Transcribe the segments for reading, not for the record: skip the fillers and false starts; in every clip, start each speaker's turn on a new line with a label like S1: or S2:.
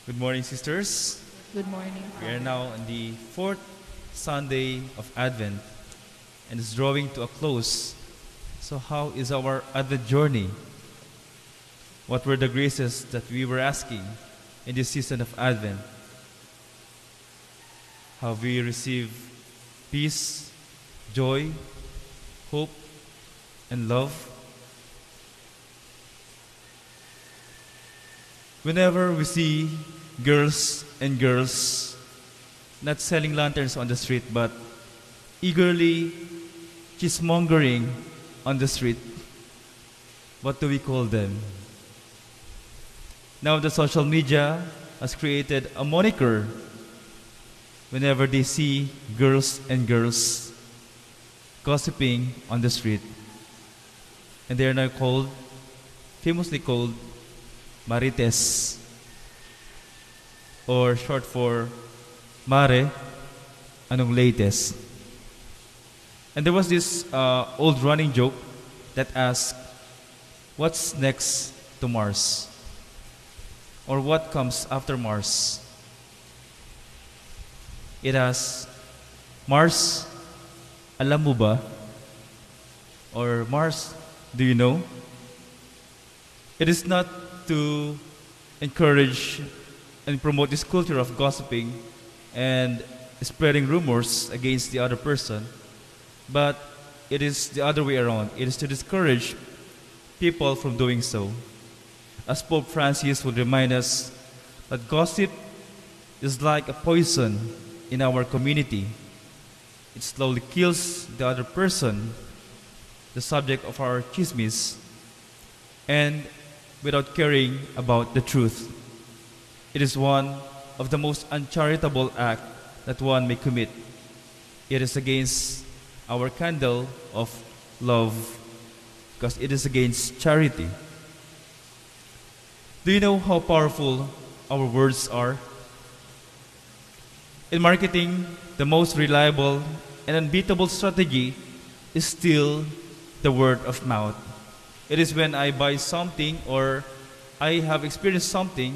S1: Good morning, sisters.
S2: Good morning,
S1: We are
S2: Father.
S1: now on the fourth Sunday of Advent and it's drawing to a close. So, how is our Advent journey? What were the graces that we were asking in this season of Advent? Have we received peace, joy, hope, and love? Whenever we see girls and girls not selling lanterns on the street but eagerly cheesemongering on the street, what do we call them? Now the social media has created a moniker whenever they see girls and girls gossiping on the street. And they are now called, famously called, Marites, or short for Mare, anong latest. And there was this old running joke that asked, what's next to Mars? Or what comes after Mars? It asks, Mars, alam mo ba? Or Mars, do you know? It is not to encourage and promote this culture of gossiping and spreading rumors against the other person, but it is the other way around. It is to discourage people from doing so. As Pope Francis would remind us that gossip is like a poison in our community. It slowly kills the other person, the subject of our chismes, and without caring about the truth. It is one of the most uncharitable acts that one may commit. It is against our candle of love because it is against charity. Do you know how powerful our words are? In marketing, the most reliable and unbeatable strategy is still the word of mouth. It is when I buy something or I have experienced something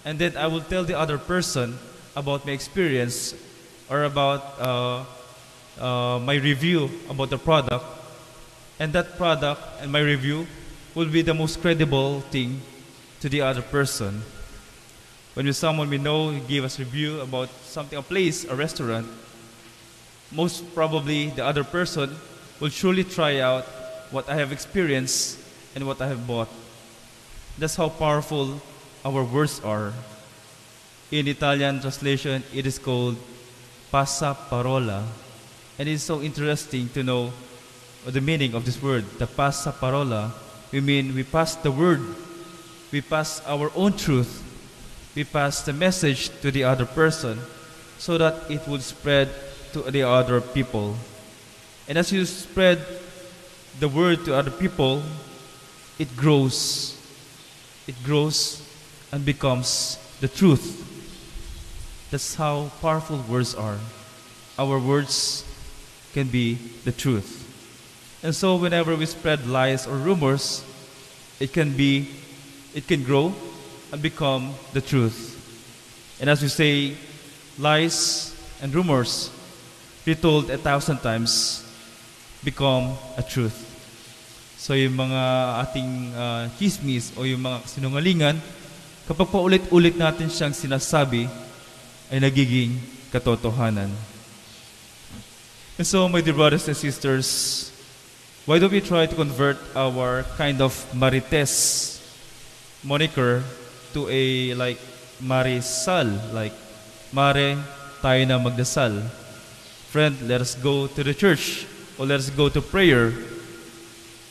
S1: and then I will tell the other person about my experience or about my review about the product, and that product and my review will be the most credible thing to the other person. When someone we know give us review about something, a place, a restaurant, most probably the other person will surely try out what I have experienced and what I have bought. That's how powerful our words are. In Italian translation, it is called passaparola. And it's so interesting to know the meaning of this word, the passaparola. We mean we pass the word, we pass our own truth, we pass the message to the other person so that it will spread to the other people. And as you spread the word to other people, it grows. It grows and becomes the truth. That's how powerful words are. Our words can be the truth. And so whenever we spread lies or rumors, it can grow and become the truth. And as we say, lies and rumors retold 1,000 times become a truth. So yung mga ating chismis o yung mga sinungalingan, kapag paulit-ulit natin siyang sinasabi, ay nagiging katotohanan. And so, my dear brothers and sisters, why don't we try to convert our kind of Marites moniker to a like Marisal, like Mare, tayo na magdasal. Friend, let us go to the church or let us go to prayer.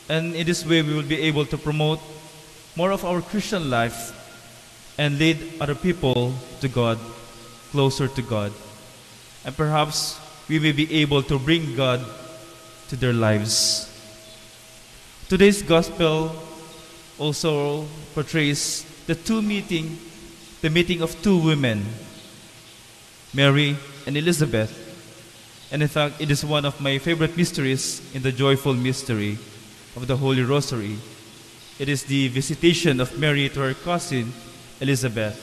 S1: And in this way, we will be able to promote more of our Christian life and lead other people to God, closer to God. And perhaps we may be able to bring God to their lives. Today's gospel also portrays the meeting of two women, Mary and Elizabeth. And in fact, it is one of my favorite mysteries in the joyful mystery of the Holy Rosary. It is the visitation of Mary to her cousin Elizabeth.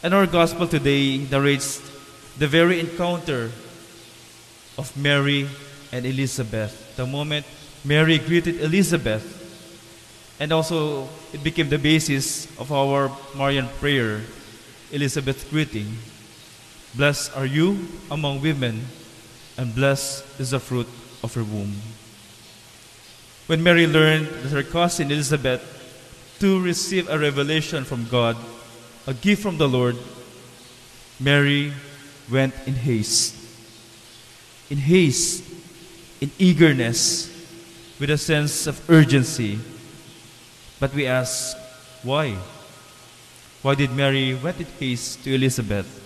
S1: And our gospel today narrates the very encounter of Mary and Elizabeth. The moment Mary greeted Elizabeth, and also it became the basis of our Marian prayer, Elizabeth's greeting. Blessed are you among women, and blessed is the fruit of her womb. When Mary learned that her cousin Elizabeth to receive a revelation from God, a gift from the Lord, Mary went in haste. In haste, in eagerness, with a sense of urgency. But we ask, why? Why did Mary went in haste to Elizabeth?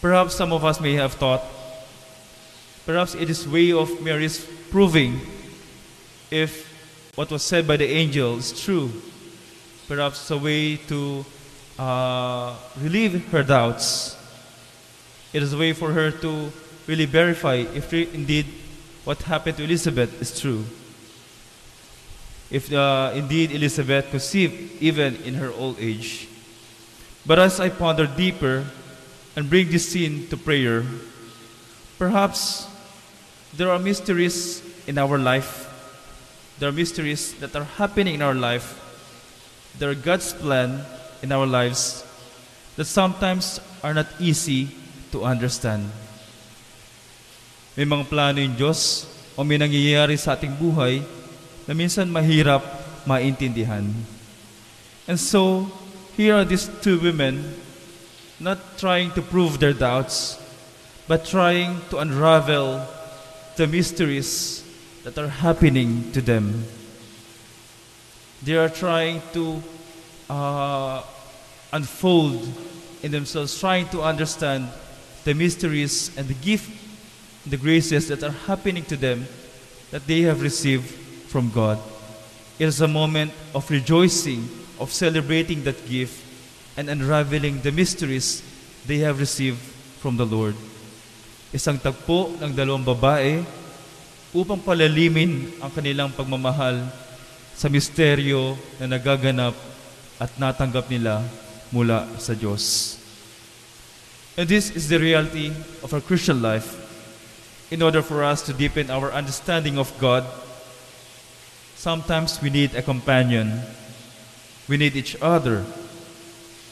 S1: Perhaps some of us may have thought, perhaps it is way of Mary's proving if what was said by the angel is true. Perhaps a way to relieve her doubts. It is a way for her to really verify if indeed what happened to Elizabeth is true. If indeed Elizabeth conceived even in her old age. But as I ponder deeper and bring this scene to prayer, perhaps there are mysteries in our life. There are mysteries that are happening in our life. There are God's plan in our lives that sometimes are not easy to understand. May mga plano yung Diyos o may nangyayari sa ating buhay na minsan mahirap maintindihan. And so, here are these two women not trying to prove their doubts, but trying to unravel the mysteries that are happening to them. They are trying to unfold in themselves, trying to understand the mysteries and the gift, the graces that are happening to them that they have received from God. It is a moment of rejoicing, of celebrating that gift and unraveling the mysteries they have received from the Lord. Isang tagpo ng dalawang babae upang palalimin ang kanilang pagmamahal sa misteryo na nagaganap at natanggap nila mula sa Diyos. And this is the reality of our Christian life. In order for us to deepen our understanding of God, sometimes we need a companion. We need each other.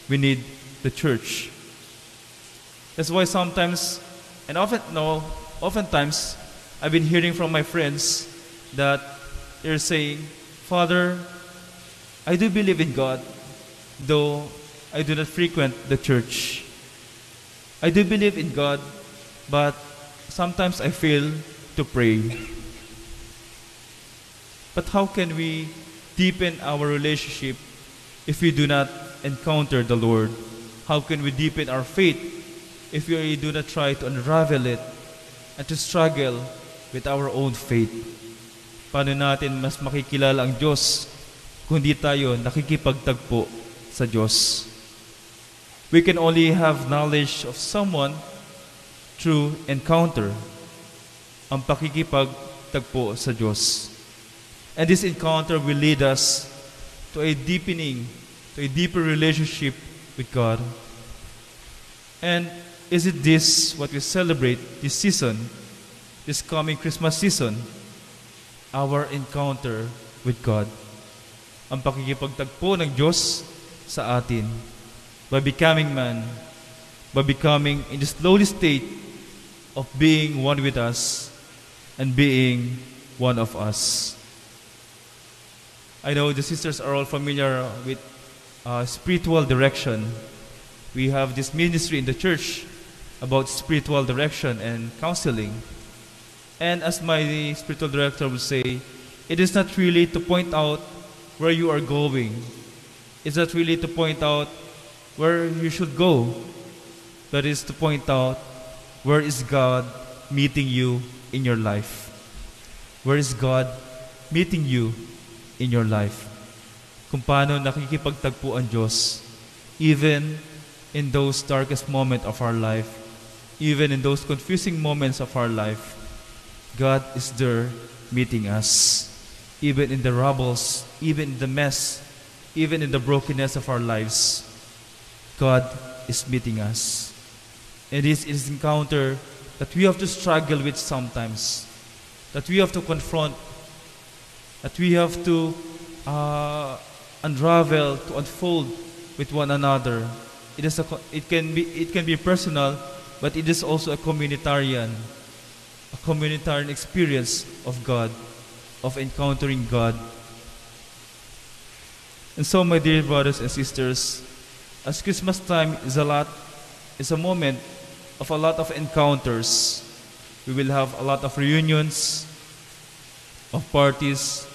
S1: We need the church. That's why sometimes, and oftentimes, I've been hearing from my friends that they're saying, Father, I do believe in God, though I do not frequent the church. I do believe in God, but sometimes I fail to pray. But how can we deepen our relationship if we do not encounter the Lord? How can we deepen our faith if we do not try to unravel it and to struggle with our own faith? Paano natin mas makikilala ang Diyos kung di tayo nakikipagtagpo sa Diyos? We can only have knowledge of someone through encounter, ang pakikipagtagpo sa Diyos. And this encounter will lead us to a deepening, to a deeper relationship with God. And is it this what we celebrate this season, this coming Christmas season? Our encounter with God. Ang pakikipagtagpo ng Diyos sa atin by becoming man, by becoming in this lowly state of being one with us and being one of us. I know the sisters are all familiar with spiritual direction. We have this ministry in the church about spiritual direction and counseling. And as my spiritual director would say, it is not really to point out where you are going. It's not really to point out where you should go, but it's to point out where is God meeting you in your life. Where is God meeting you in your life? Kung paano nakikipagtagpo ang Diyos, even in those darkest moments of our life, even in those confusing moments of our life, God is there meeting us. Even in the rubbles, even in the mess, even in the brokenness of our lives, God is meeting us. And this is encounter that we have to struggle with sometimes, that we have to confront, that we have to unravel, to unfold with one another. It can be personal, but it is also a communitarian experience of God, of encountering God. And so, my dear brothers and sisters, as Christmas time is a moment of a lot of encounters. We will have a lot of reunions, of parties,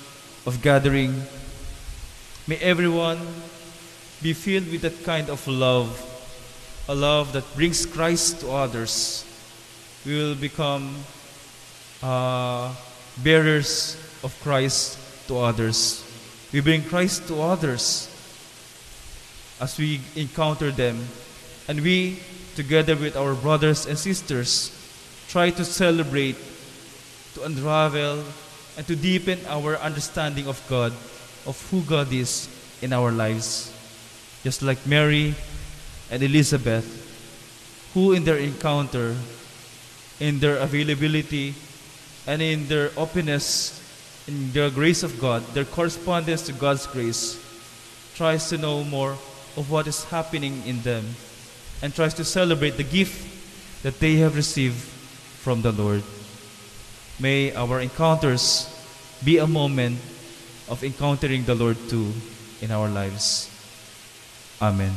S1: of gathering. May everyone be filled with that kind of love, a love that brings Christ to others. We will become bearers of Christ to others. We bring Christ to others as we encounter them. And we, together with our brothers and sisters, try to celebrate, to unravel, and to deepen our understanding of God, of who God is in our lives. Just like Mary and Elizabeth, who in their encounter, in their availability, and in their openness, in the grace of God, their correspondence to God's grace, tries to know more of what is happening in them and tries to celebrate the gift that they have received from the Lord. May our encounters be a moment of encountering the Lord too in our lives. Amen.